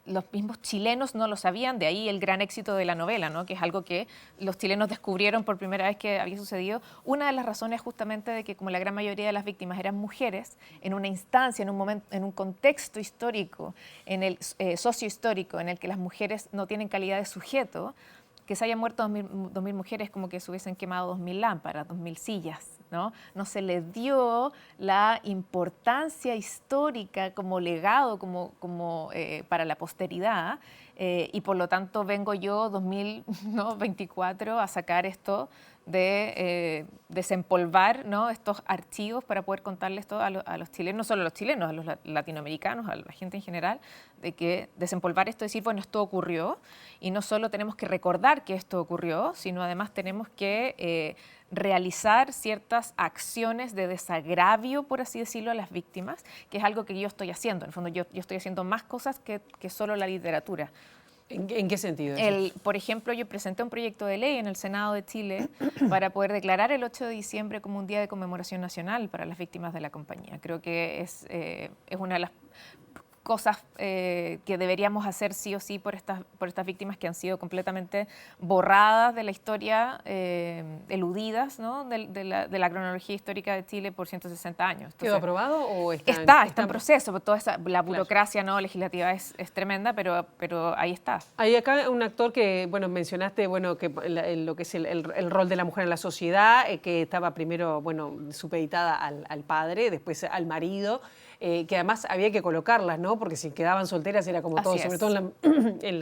los mismos chilenos no lo sabían, de ahí el gran éxito de la novela, ¿no? Que es algo que los chilenos descubrieron por primera vez que había sucedido. Una de las razones justamente de que como la gran mayoría de las víctimas eran mujeres, en una instancia, en un momento, en un contexto histórico, en el sociohistórico, en el que las mujeres no tienen calidad de sujeto, que se hayan muerto 2.000 mujeres como que se hubiesen quemado 2.000 lámparas, 2.000 sillas, ¿no? No se les dio la importancia histórica como legado, como para la posteridad, y por lo tanto vengo yo 2024 a sacar esto de desempolvar, ¿no? Estos archivos para poder contarles esto a los chilenos, no solo a los chilenos, a los latinoamericanos, a la gente en general, de que desempolvar esto, decir, bueno, esto ocurrió, y no solo tenemos que recordar que esto ocurrió, sino además tenemos que realizar ciertas acciones de desagravio, por así decirlo, a las víctimas, que es algo que yo estoy haciendo. En el fondo, yo estoy haciendo más cosas que solo la literatura. ¿En qué sentido? Por ejemplo, yo presenté un proyecto de ley en el Senado de Chile para poder declarar el 8 de diciembre como un día de conmemoración nacional para las víctimas de la compañía. Creo que es una de las cosas que deberíamos hacer sí o sí por estas víctimas que han sido completamente borradas de la historia, eludidas, ¿no? de la cronología histórica de Chile por 160 años. Entonces, ¿quedó aprobado o está en proceso? Toda la burocracia, ¿no? legislativa es tremenda, pero ahí está. Hay acá un actor que, bueno, mencionaste, bueno, que lo que es el rol de la mujer en la sociedad, que estaba primero, bueno, supeditada al padre, después al marido, que además había que colocarlas, ¿no? Porque si quedaban solteras era como todo, sobre todo en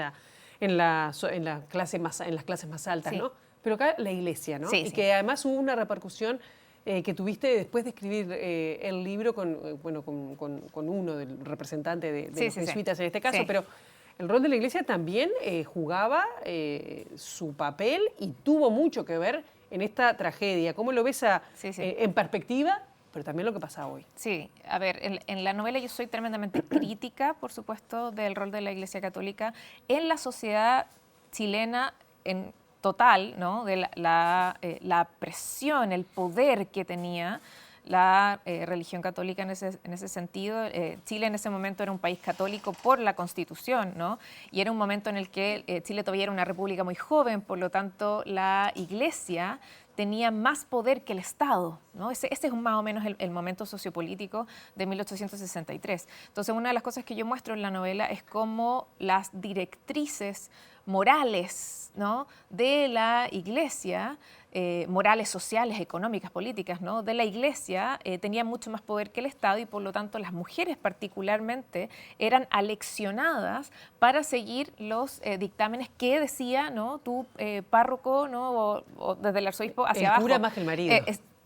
las clases más altas, Sí. ¿no? Pero acá la iglesia, ¿no? Sí, y sí. que además hubo una repercusión que tuviste después de escribir el libro con uno del representante de los jesuitas en este caso, Sí. pero el rol de la iglesia también jugaba su papel y tuvo mucho que ver en esta tragedia. ¿Cómo lo ves en perspectiva? Pero también lo que pasa hoy. Sí, a ver, en la novela yo soy tremendamente crítica, por supuesto, del rol de la Iglesia Católica en la sociedad chilena en total, ¿no? De la presión, el poder que tenía la religión católica en ese sentido. Chile en ese momento era un país católico por la Constitución, ¿no? Y era un momento en el que Chile todavía era una república muy joven, por lo tanto la Iglesia tenía más poder que el Estado, ¿no? Ese es más o menos el momento sociopolítico de 1863. Entonces, una de las cosas que yo muestro en la novela es cómo las directrices morales, ¿no? de la Iglesia, morales, sociales, económicas, políticas, ¿no? de la Iglesia, tenían mucho más poder que el Estado y por lo tanto las mujeres particularmente eran aleccionadas para seguir los dictámenes que decía, ¿no? tu párroco, ¿no? o desde el arzobispo hacia abajo. El cura más que el marido.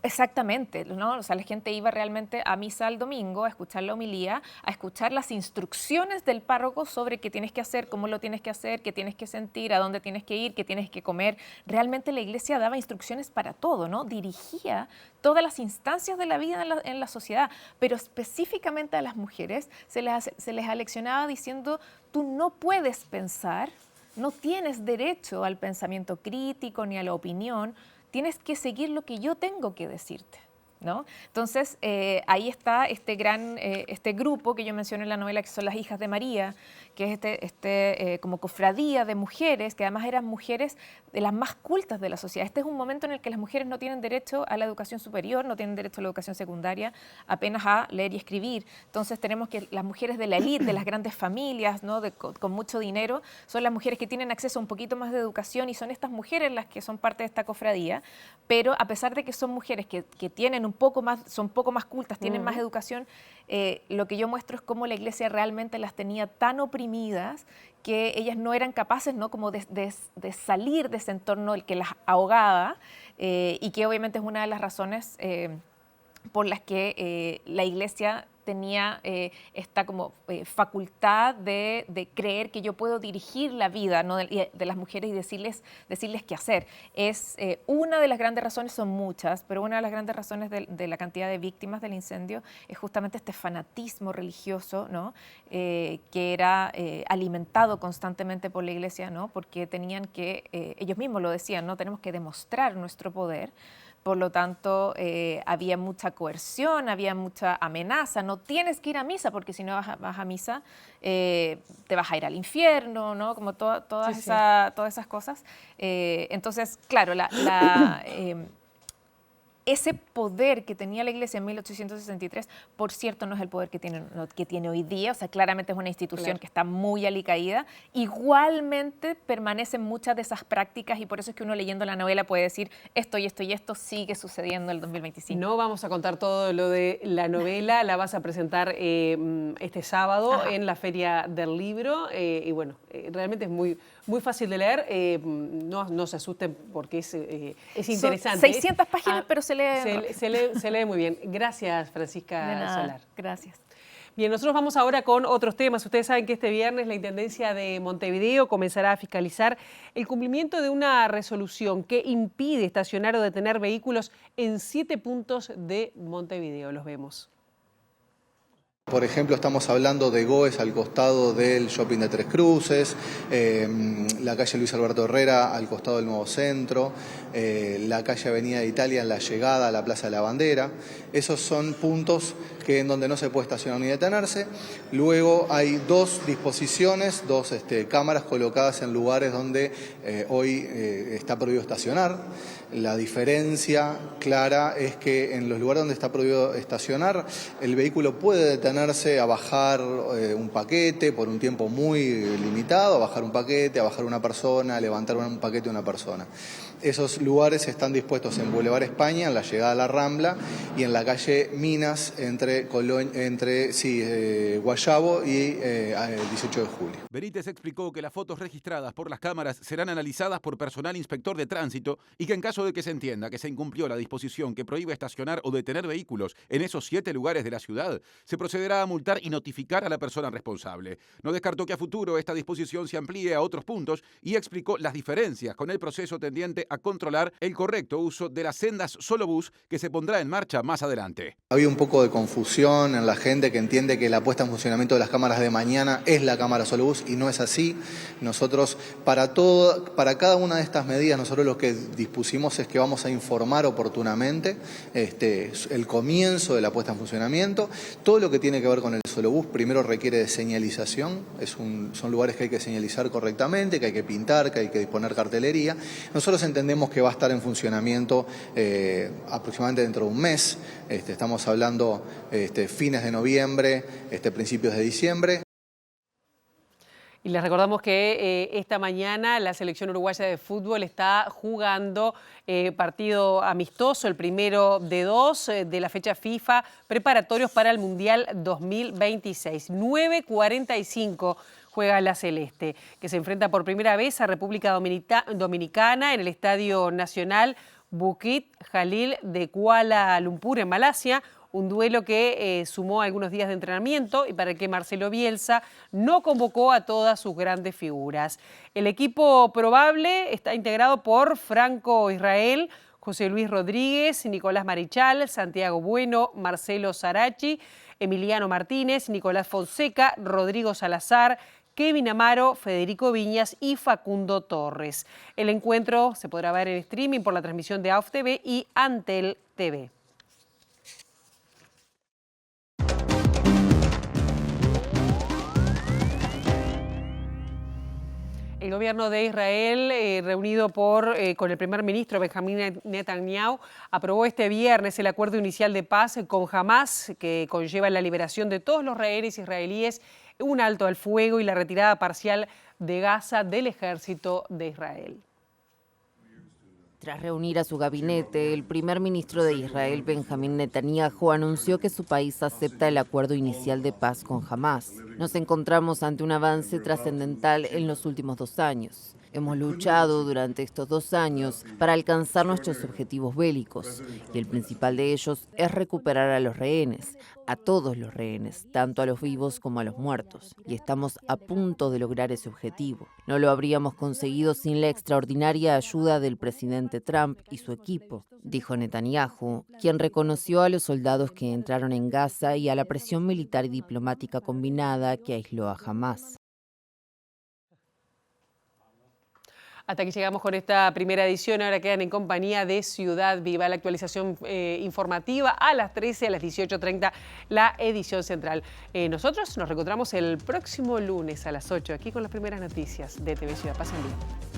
Exactamente, ¿no? O sea, la gente iba realmente a misa el domingo a escuchar la homilía, a escuchar las instrucciones del párroco sobre qué tienes que hacer, cómo lo tienes que hacer, qué tienes que sentir, a dónde tienes que ir, qué tienes que comer. Realmente la iglesia daba instrucciones para todo, ¿no? Dirigía todas las instancias de la vida en la sociedad, pero específicamente a las mujeres se les aleccionaba diciendo, tú no puedes pensar, no tienes derecho al pensamiento crítico ni a la opinión, tienes que seguir lo que yo tengo que decirte, ¿no? Entonces, ahí está este grupo que yo mencioné en la novela, que son las Hijas de María, que es como cofradía de mujeres, que además eran mujeres de las más cultas de la sociedad. Este es un momento en el que las mujeres no tienen derecho a la educación superior, no tienen derecho a la educación secundaria, apenas a leer y escribir. Entonces tenemos que las mujeres de la élite, de las grandes familias, ¿no? con mucho dinero, son las mujeres que tienen acceso a un poquito más de educación y son estas mujeres las que son parte de esta cofradía, pero a pesar de que son mujeres que tienen son poco más cultas, tienen más educación, lo que yo muestro es cómo la iglesia realmente las tenía tan oprimidas que ellas no eran capaces, ¿no? como de salir de ese entorno el que las ahogaba, y que obviamente es una de las razones por las que la iglesia tenía esta como facultad de creer que yo puedo dirigir la vida, ¿no?, de las mujeres y decirles qué hacer. Es una de las grandes razones, son muchas, pero una de las grandes razones de la cantidad de víctimas del incendio es justamente este fanatismo religioso, ¿no?, que era alimentado constantemente por la Iglesia, ¿no?, porque tenían que, ellos mismos lo decían, ¿no?, tenemos que demostrar nuestro poder. Por lo tanto, había mucha coerción, había mucha amenaza. No tienes que ir a misa porque si no vas a misa te vas a ir al infierno, ¿no? Como todas esas cosas. Entonces, claro, ese poder que tenía la Iglesia en 1863, por cierto, no es el poder que tiene hoy día. O sea, claramente es una institución que está muy alicaída. Igualmente permanecen muchas de esas prácticas y por eso es que uno leyendo la novela puede decir esto y esto y esto sigue sucediendo en el 2025. No vamos a contar todo lo de la novela, la vas a presentar este sábado en la Feria del Libro y bueno, realmente es muy fácil de leer. No se asusten porque es interesante. Son 600 páginas, pero se lee muy bien. Gracias, Francisca Solar. Gracias. Bien, nosotros vamos ahora con otros temas. Ustedes saben que este viernes la Intendencia de Montevideo comenzará a fiscalizar el cumplimiento de una resolución que impide estacionar o detener vehículos en 7 puntos de Montevideo. Los vemos. Por ejemplo, estamos hablando de Goes al costado del Shopping de Tres Cruces, la calle Luis Alberto Herrera al costado del Nuevo Centro, la calle Avenida de Italia en la llegada a la Plaza de la Bandera. Esos son puntos en donde no se puede estacionar ni detenerse. Luego hay dos disposiciones, dos cámaras colocadas en lugares donde hoy está prohibido estacionar. La diferencia clara es que en los lugares donde está prohibido estacionar, el vehículo puede detenerse a bajar un paquete por un tiempo muy limitado, a bajar un paquete, a bajar una persona, a levantar un paquete de una persona. Esos lugares están dispuestos en Boulevard España, en la llegada a la Rambla, y en la calle Minas, entre Guayabo y el 18 de julio. Benítez explicó que las fotos registradas por las cámaras serán analizadas por personal inspector de tránsito y que en caso de que se entienda que se incumplió la disposición que prohíbe estacionar o detener vehículos en esos 7 lugares de la ciudad, se procederá a multar y notificar a la persona responsable. No descartó que a futuro esta disposición se amplíe a otros puntos y explicó las diferencias con el proceso tendiente a controlar el correcto uso de las sendas solo bus que se pondrá en marcha más adelante. Había un poco de confusión en la gente que entiende que la puesta en funcionamiento de las cámaras de mañana es la cámara solo bus y no es así. Nosotros para cada una de estas medidas nosotros lo que dispusimos es que vamos a informar oportunamente el comienzo de la puesta en funcionamiento. Todo lo que tiene que ver con el solo bus primero requiere de señalización, son lugares que hay que señalizar correctamente, que hay que pintar, que hay que disponer cartelería. Nosotros entendemos que va a estar en funcionamiento aproximadamente dentro de un mes. Estamos hablando fines de noviembre, principios de diciembre. Y les recordamos que esta mañana la selección uruguaya de fútbol está jugando partido amistoso, el primero de 2 de la fecha FIFA, preparatorios para el Mundial 2026. 9:45 juega la Celeste, que se enfrenta por primera vez a República Dominicana en el Estadio Nacional Bukit Jalil de Kuala Lumpur, en Malasia. Un duelo que sumó algunos días de entrenamiento y para el que Marcelo Bielsa no convocó a todas sus grandes figuras. El equipo probable está integrado por Franco Israel, José Luis Rodríguez, Nicolás Marichal, Santiago Bueno, Marcelo Sarachi, Emiliano Martínez, Nicolás Fonseca, Rodrigo Salazar, Kevin Amaro, Federico Viñas y Facundo Torres. El encuentro se podrá ver en streaming por la transmisión de AUF TV y Antel TV. El gobierno de Israel, reunido con el primer ministro Benjamín Netanyahu, aprobó este viernes el acuerdo inicial de paz con Hamás, que conlleva la liberación de todos los rehenes israelíes, un alto al fuego y la retirada parcial de Gaza del ejército de Israel. Tras reunir a su gabinete, el primer ministro de Israel, Benjamín Netanyahu, anunció que su país acepta el acuerdo inicial de paz con Hamás. Nos encontramos ante un avance trascendental en los últimos 2 años. Hemos luchado durante estos 2 años para alcanzar nuestros objetivos bélicos, y el principal de ellos es recuperar a los rehenes, a todos los rehenes, tanto a los vivos como a los muertos, y estamos a punto de lograr ese objetivo. No lo habríamos conseguido sin la extraordinaria ayuda del presidente Trump y su equipo, dijo Netanyahu, quien reconoció a los soldados que entraron en Gaza y a la presión militar y diplomática combinada que aisló a Hamás. Hasta aquí llegamos con esta primera edición. Ahora quedan en compañía de Ciudad Viva. La actualización informativa a las 13, a las 18:30, la edición central. Nosotros nos reencontramos el próximo lunes a las 8, aquí con las primeras noticias de TV Ciudad. Pasen bien.